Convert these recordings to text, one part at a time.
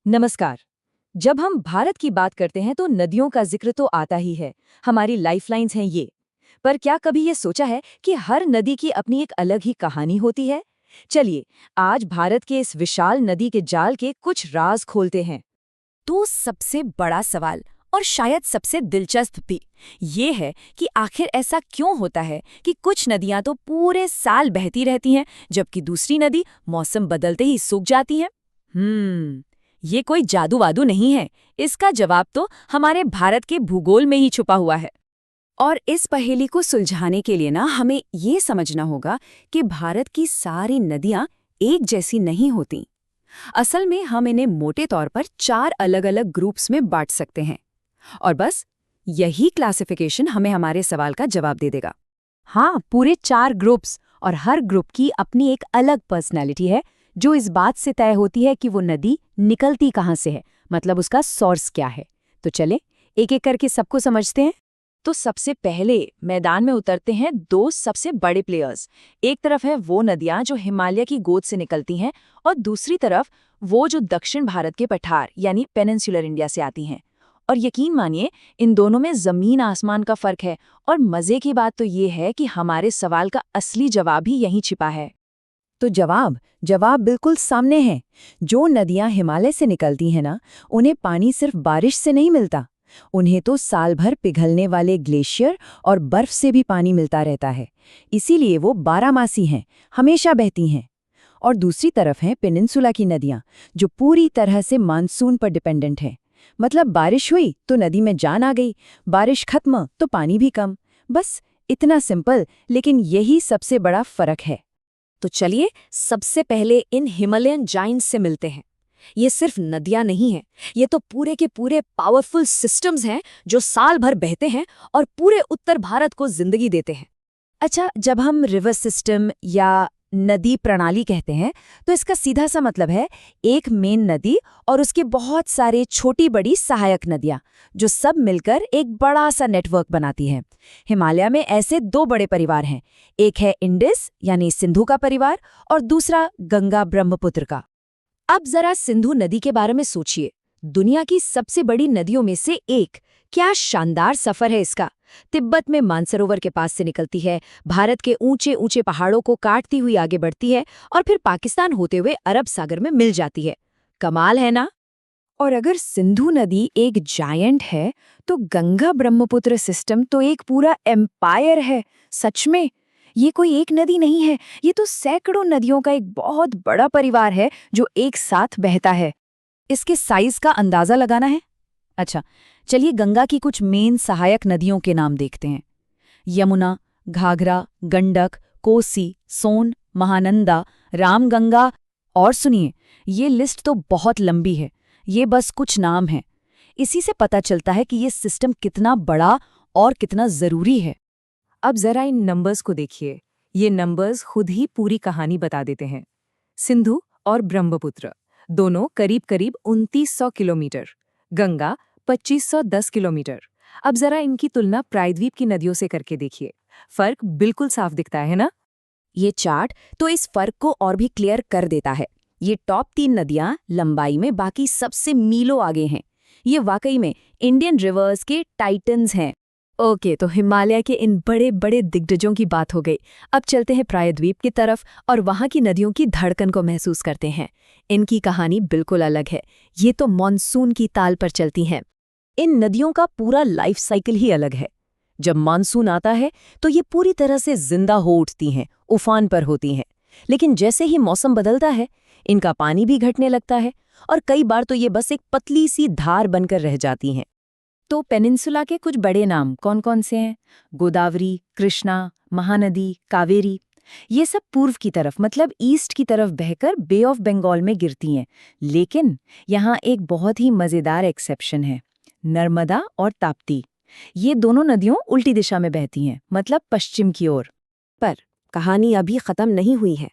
नमस्कार। जब हम भारत की बात करते हैं तो नदियों का जिक्र तो आता ही है। हमारी लाइफलाइंस हैं ये। पर क्या कभी ये सोचा है कि हर नदी की अपनी एक अलग ही कहानी होती है? चलिए, आज भारत के इस विशाल नदी के जाल के कुछ राज खोलते हैं। तो सबसे बड़ा सवाल और शायद सबसे दिलचस्प भी ये है कि आखिर ऐसा क्यों होता है कि कुछ नदियां तो पूरे साल बहती रहती हैं जबकि दूसरी नदी मौसम बदलते ही सूख जाती हैं। ये कोई जादू वादू नहीं है। इसका जवाब तो हमारे भारत के भूगोल में ही छुपा हुआ है। और इस पहेली को सुलझाने के लिए ना हमें ये समझना होगा कि भारत की सारी नदियां एक जैसी नहीं होती। असल में हम इन्हें मोटे तौर पर 4 अलग-अलग ग्रुप्स में बांट सकते हैं। और बस यही क्लासिफिकेशन हमें हमारे सवाल का जवाब दे देगा। हाँ, पूरे 4 ग्रुप्स, और हर ग्रुप की अपनी एक अलग पर्सनैलिटी है जो इस बात से तय होती है कि वो नदी निकलती कहाँ से है, मतलब उसका सोर्स क्या है। तो चले एक-एक करके सबको समझते हैं। तो सबसे पहले मैदान में उतरते हैं दो सबसे बड़े प्लेयर्स। एक तरफ है वो नदियां जो हिमालय की गोद से निकलती हैं और दूसरी तरफ वो जो दक्षिण भारत के पठार यानी पेनिनसुलर इंडिया से आती हैं। और यकीन मानिए, इन दोनों में जमीन आसमान का फर्क है। और मजे की बात तो ये है कि हमारे सवाल का असली जवाब ही यहीं छिपा है। तो जवाब बिल्कुल सामने है। जो नदियां हिमालय से निकलती हैं ना, उन्हें पानी सिर्फ बारिश से नहीं मिलता। उन्हें तो साल भर पिघलने वाले ग्लेशियर और बर्फ से भी पानी मिलता रहता है। इसीलिए वो बारहमासी हैं, हमेशा बहती हैं। और दूसरी तरफ हैं पेनिनसुला की नदियां, जो पूरी तरह से मानसून पर डिपेंडेंट हैं। मतलब बारिश हुई तो नदी में जान आ गई, बारिश खत्म तो पानी भी कम। बस इतना सिंपल, लेकिन यही सबसे बड़ा फर्क है। तो चलिए सबसे पहले इन हिमालयन जाइंट्स से मिलते हैं। ये सिर्फ नदियां नहीं हैं, ये तो पूरे के पूरे पावरफुल सिस्टम्स हैं जो साल भर बहते हैं और पूरे उत्तर भारत को जिंदगी देते हैं। अच्छा, जब हम रिवर सिस्टम या नदी प्रणाली कहते हैं तो इसका सीधा सा मतलब है एक मेन नदी और उसके बहुत सारे छोटी बड़ी सहायक नदियां जो सब मिलकर एक बड़ा सा नेटवर्क बनाती हैं। हिमालय में ऐसे 2 बड़े परिवार हैं, एक है इंडस यानी सिंधु का परिवार और दूसरा गंगा ब्रह्मपुत्र का। अब जरा सिंधु नदी के बारे में सोचिए, दुनिया की सबसे बड़ी नदियों में से एक। क्या शानदार सफर है इसका। तिब्बत में मानसरोवर के पास से निकलती है, भारत के ऊंचे ऊंचे पहाड़ों को काटती हुई आगे बढ़ती है और फिर पाकिस्तान होते हुए अरब सागर में मिल जाती है। कमाल है ना। और अगर सिंधु नदी एक जायंट है तो गंगा ब्रह्मपुत्र सिस्टम तो एक पूरा एम्पायर है। सच में ये कोई एक नदी नहीं है, ये तो सैकड़ों नदियों का एक बहुत बड़ा परिवार है जो एक साथ बहता है। इसके साइज का अंदाजा लगाना है। अच्छा, चलिए गंगा की कुछ मेन सहायक नदियों के नाम देखते हैं। यमुना, घाघरा, गंडक, कोसी, सोन, महानंदा, रामगंगा। और सुनिए, ये लिस्ट तो बहुत लंबी है, ये बस कुछ नाम हैं। इसी से पता चलता है कि ये सिस्टम कितना बड़ा और कितना जरूरी है। अब जरा इन नंबर्स को देखिए। ये नंबर्स खुद ही पूरी कहानी बता देते हैं। सिंधु और ब्रह्मपुत्र दोनों करीब करीब 2900 किलोमीटर, गंगा 2510 किलोमीटर। अब जरा इनकी तुलना प्रायद्वीप की नदियों से करके देखिए। फर्क बिल्कुल साफ दिखता है ना। ये चार्ट तो इस फर्क को और भी क्लियर कर देता है। ये टॉप 3 नदियां लंबाई में बाकी सबसे मीलों आगे हैं। ये वाकई में इंडियन रिवर्स के टाइटन्स हैं। ओके, तो हिमालय के इन बड़े बड़े दिग्गजों की बात हो गई। अब चलते हैं प्रायद्वीप की तरफ और वहां की नदियों की धड़कन को महसूस करते हैं। इनकी कहानी बिल्कुल अलग है। ये तो मॉनसून की ताल पर चलती हैं। इन नदियों का पूरा लाइफ साइकिल ही अलग है। जब मानसून आता है तो ये पूरी तरह से जिंदा हो उठती हैं, उफान पर होती हैं। लेकिन जैसे ही मौसम बदलता है, इनका पानी भी घटने लगता है और कई बार तो ये बस एक पतली सी धार बनकर रह जाती हैं। तो पेनिनसुला के कुछ बड़े नाम कौन कौन से हैं? गोदावरी, कृष्णा, महानदी, कावेरी। ये सब पूर्व की तरफ मतलब ईस्ट की तरफ बहकर बे ऑफ बंगाल में गिरती हैं। लेकिन यहाँ एक बहुत ही मजेदार एक्सेप्शन है, नर्मदा और ताप्ती। ये दोनों नदियों उल्टी दिशा में बहती हैं, मतलब पश्चिम की ओर। पर कहानी अभी खत्म नहीं हुई है।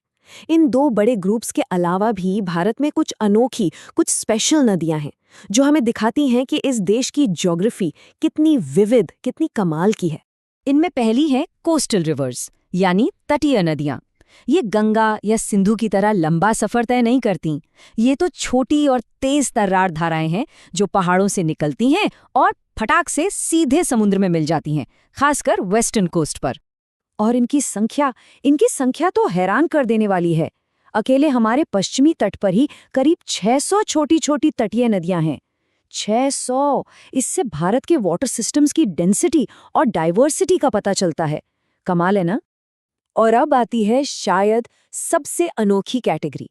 इन 2 बड़े ग्रुप्स के अलावा भी भारत में कुछ अनोखी, कुछ स्पेशल नदियां हैं जो हमें दिखाती हैं कि इस देश की ज्योग्राफी कितनी विविध, कितनी कमाल की है। इनमें पहली है कोस्टल रिवर्स यानी तटीय नदियां। ये गंगा या सिंधु की तरह लंबा सफर तय नहीं करती। ये तो छोटी और तेज तर्रार धाराएं हैं जो पहाड़ों से निकलती हैं और फटाक से सीधे समुद्र में मिल जाती हैं, खासकर वेस्टर्न कोस्ट पर। और इनकी संख्या तो हैरान कर देने वाली है। अकेले हमारे पश्चिमी तट पर ही करीब 600 छोटी-छोटी तटीय नदियां हैं। 600! इससे भारत के वाटर सिस्टम्स की डेंसिटी और डाइवर्सिटी का पता चलता है। कमाल है ना? और अब आती है शायद सबसे अनोखी कैटेगरी,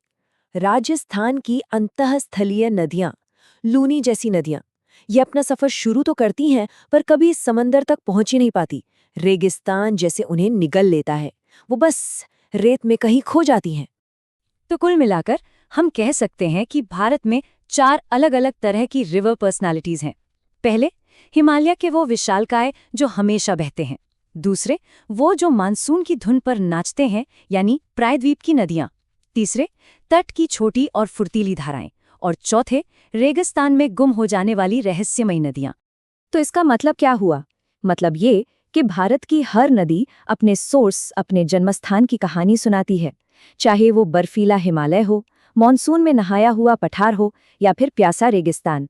राजस्थान की अंतःस्थलीय नदियां, लूनी जैसी नदियां। ये अपना सफर शुरू तो करती हैं, पर कभी समंदर तक पहुंच ही नहीं पाती। रेगिस्तान जैसे उन्हें निगल लेता है, वो बस रेत में कहीं खो जाती हैं। तो कुल मिलाकर हम कह सकते हैं कि भारत में 4 अलग-अलग तरह की रिवर पर्सनालिटीज हैं। पहले, हिमालय के वो विशालकाय जो हमेशा बहते हैं। दूसरे, वो जो मानसून की धुन पर नाचते हैं, यानी प्रायद्वीप की नदियां। तीसरे, तट की छोटी और फुर्तीली धाराएं। और चौथे, रेगिस्तान में गुम हो जाने वाली रहस्यमयी नदियां। तो इसका मतलब क्या हुआ? मतलब ये कि भारत की हर नदी अपने सोर्स, अपने जन्मस्थान की कहानी सुनाती है। चाहे वो बर्फीला हिमालय हो, मॉनसून में नहाया हुआ पठार हो या फिर प्यासा रेगिस्तान।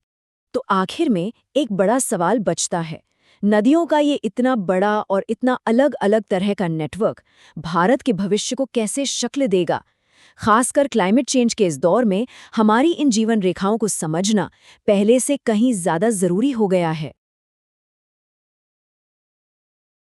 तो आखिर में एक बड़ा सवाल बचता है, नदियों का ये इतना बड़ा और इतना अलग-अलग तरह का नेटवर्क भारत के भविष्य को कैसे शक्ल देगा? खासकर क्लाइमेट चेंज के इस दौर में हमारी इन जीवन रेखाओं को समझना पहले से कहीं ज्यादा जरूरी हो गया है।